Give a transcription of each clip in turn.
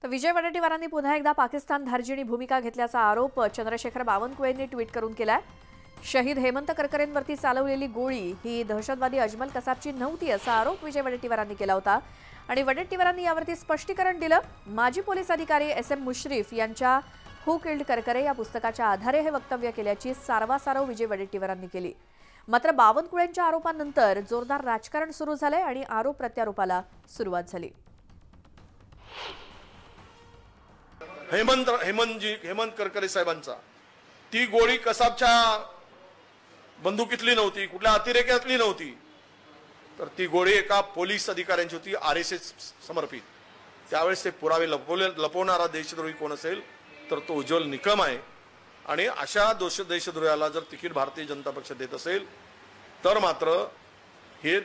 तर विजय वडेट्टीवारांनी पुन्हा एकदा पाकिस्तान धार्जिणी भूमिका घेतल्याचा आरोप चंद्रशेखर बावनकुळेंनी ट्विट करून केलाय। शहीद हेमंत करकरेंवरती चालवलेली गोळी ही दहशतवादी अजमल कसाबची नव्हती असा आरोप विजय वडेट्टीवारांनी केला होता आणि वडेट्टीवारांनी यावरती स्पष्टीकरण दिलं। माजी पोलीस अधिकारी SM मुश्रीफ यांच्या हू किल्ड करकरे या पुस्तकाच्या आधारे हे वक्तव्य केल्याची सारवासारव विजय वडेट्टीवारांनी केली। मात्र बावनकुळेंच्या आरोपानंतर जोरदार राजकारण सुरू झाले आणि आरोप प्रत्यारोपाला सुरुवात झाली। हेमंत करकरे साहेबांचा ती गोळी कसाबच्या बंदुकीतली नव्हती, कुठल्या अतिरेक्यातली नव्हती, तर ती गोळी एका पोलीस अधिकाऱ्यांची होती, RSS समर्पित। त्यावेळेस ते पुरावे लपवणारा देशद्रोही कोण असेल तर तो उज्ज्वल निकम आहे। आणि अशा देशद्रोहाला जर तिकीट भारतीय जनता पक्ष देत असेल तर मात्र हे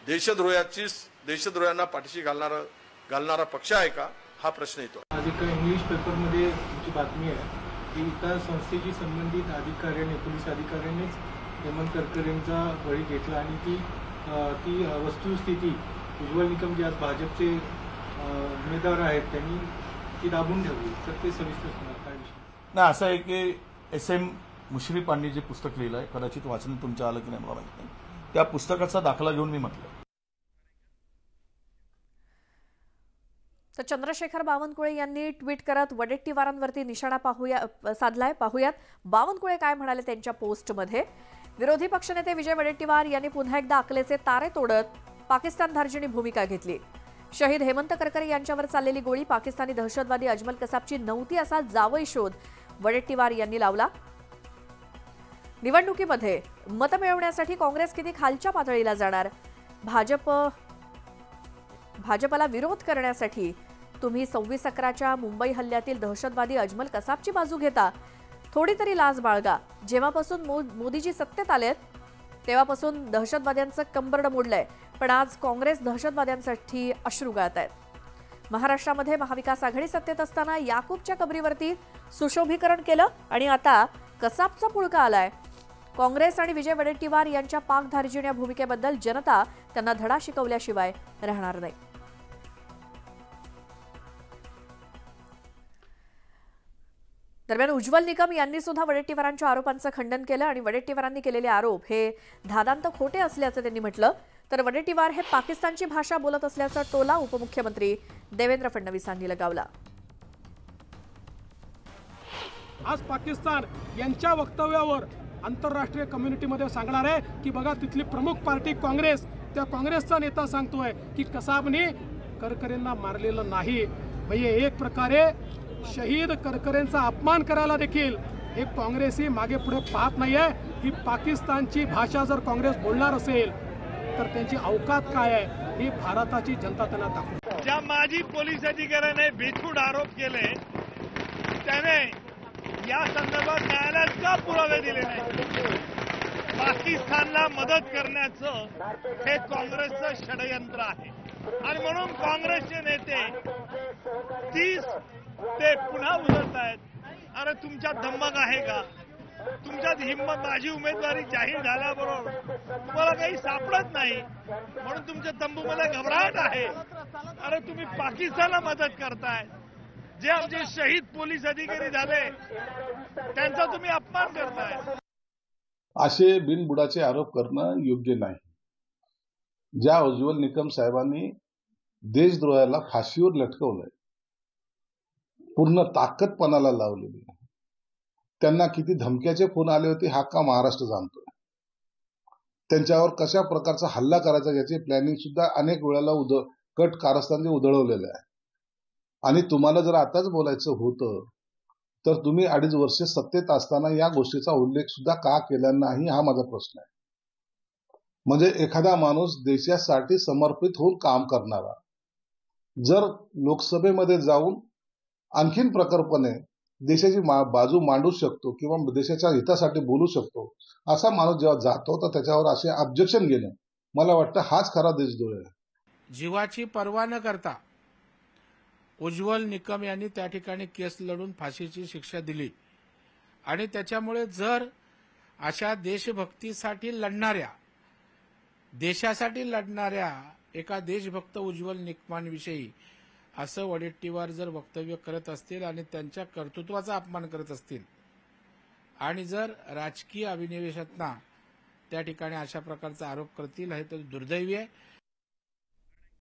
देशद्रोह्यांना पाठीशी घालणारा पक्ष आहे का हा प्रश्न येतो। आज एका इंग्लिश पेपरमध्ये तुमची बातमी आहे की एका संस्थेशी संबंधित अधिकाऱ्याने, पोलीस अधिकाऱ्यानेच हेमंत करकरेंचा बळी घेतला आणि ती वस्तुस्थिती उज्ज्वल निकम जे आज भाजपचे उमेदवार आहेत त्यांनी ती दाबून ठेवली। तर ते सविस्तर सांगा काय विषय? नाही, असं आहे की SM मुश्रीफांनी जे पुस्तक लिहिलं आहे, कदाचित वाचन तुमच्या आलं की नाही मला माहिती नाही, त्या पुस्तकाचा दाखला घेऊन मी म्हटलं। तर चंद्रशेखर बावनकुळे यांनी ट्विट करत वडेट्टीवारांवरती निशाणा पाहूयात बावनकुळे काय म्हणाले त्यांच्या पोस्टमध्ये। विरोधी पक्षनेते विजय वडेट्टीवार यांनी पुन्हा एकदा अकलेचे तारे तोडत पाकिस्तान धार्जिणी भूमिका घेतली। शहीद हेमंत करकरे यांच्यावर चाललेली गोळी पाकिस्तानी दहशतवादी अजमल कसाबची नव्हती असा जावई शोध वडेट्टीवार यांनी लावला। निवडणुकीमध्ये मत मिळवण्यासाठी काँग्रेस किती खालच्या पातळीला जाणार, भाजपला विरोध करण्यासाठी तुम्ही 26/11च्या मुंबई हल्ल्यातील दहशतवादी अजमल कसाबची बाजू घेता, थोडी तरी लाज बाळगा। जेव्हापासून मोदीजी सत्तेत आलेत तेव्हापासून दहशतवाद्यांचं कंबरड मोडलंय, पण आज काँग्रेस दहशतवाद्यांसाठी अश्रू गाळतायत। महाराष्ट्रामध्ये महाविकास आघाडी सत्तेत असताना याकूबच्या कबरीवरती सुशोभीकरण केलं आणि आता कसाबचा पुळका आलाय। काँग्रेस आणि विजय वडेट्टीवार यांच्या पाक धार्जिण्या भूमिकेबद्दल जनता त्यांना धडा शिकवल्याशिवाय राहणार नाही। दरम्यान उज्ज्वल निकम यांनी सुद्धा वडेट्टीवारांच्या आरोपांचं खंडन केलं आणि वडेट्टीवारांनी केलेले आरोप हे धादांत खोटे असल्याचं त्यांनी म्हटलं। तर वडेट्टीवार हे पाकिस्तानची भाषा बोलत असल्याचा टोला उपमुख्यमंत्री देवेंद्र फडणवीसांनी लगावला। आज पाकिस्तान यांच्या वक्तव्यावर आंतरराष्ट्रीय कम्युनिटीमध्ये सांगणार आहे की बघा तिथली प्रमुख पार्टी काँग्रेस, त्या काँग्रेसचा नेता सांगतोय की कसाबने करकरेंना मारलेलं नाही। म्हणजे एक प्रकारे शहीद करकरेंचा अपमान करायला देखील हे काँग्रेसी मागे पुढे पाहत नाहीये। ही पाकिस्तानची भाषा जर काँग्रेस बोलणार असेल तर त्यांची अवकात काय आहे ही भारताची जनता त्यांना दाखवते। ज्या माजी पोलीस अधिकाऱ्याने बेछूट आरोप केले त्याने या संदर्भात न्यायालयात का पुरावे दिले नाही? पाकिस्तानला मदत करण्याचं हे काँग्रेसचं षडयंत्र आहे आणि म्हणून काँग्रेसचे नेते 30 ते पुन्हा उधळत आहेत। अरे तुमच्यात धम्मक आहे का? तुमच्यात हिंमत? माझी उमेदवारी जाहीर झाल्याबरोबर तुम्हाला काही सापडत नाही म्हणून तुमच्या तंबूमध्ये घबराहट आहे। अरे तुम्ही पाकिस्तानला मदत करताय, जे आमचे शहीद पोलीस अधिकारी झाले त्यांचा तुम्ही अपमान करताय। असे बिनबुडाचे आरोप करणं योग्य नाही। ज्या उज्ज्वल निकम साहेबांनी देशद्रोहाला फाशीवर लटकवलंय, पूर्ण ताकदपणाला लावलेली, त्यांना किती धमक्याचे फोन आले होते हा का महाराष्ट्र जाणतोय। त्यांच्यावर कशा प्रकारचा हल्ला करायचा याचे प्लॅनिंग सुद्धा अनेक वेळेला कट कारस्थान उधळवलेलं आहे। आणि तुम्हाला जर आताच बोलायचं होतं तर तुम्ही 2.5 वर्ष सत्तेत असताना या गोष्टीचा उल्लेख सुद्धा का केला नाही हा माझा प्रश्न आहे। म्हणजे एखादा माणूस देशासाठी समर्पित होऊन काम करणारा जर लोकसभेमध्ये जाऊन आणखीन प्रखरपणे देशाची बाजू मांडू शकतो किंवा देशाच्या हितासाठी बोलू शकतो, असा माणूस जेव्हा जातो तर त्याच्यावर असे ऑब्जेक्शन घेणं मला वाटतं हाच खरा देशद्रोह आहे। जीवाची पर्वा न करता उज्ज्वल निकम यांनी त्या ठिकाणी केस लढून फाशीची शिक्षा दिली आणि त्याच्यामुळे जर अशा देशभक्तीसाठी लढणाऱ्या, देशासाठी लढणाऱ्या एका देशभक्त उज्ज्वल निकमांविषयी असं वडेट्टीवार जर वक्तव्य करत असतील आणि त्यांच्या कर्तृत्वाचा अपमान करत असतील आणि जर राजकीय अभिनिवेशातना त्या ठिकाणी अशा प्रकारचा आरोप करतील हे तर दुर्दैवी आहे.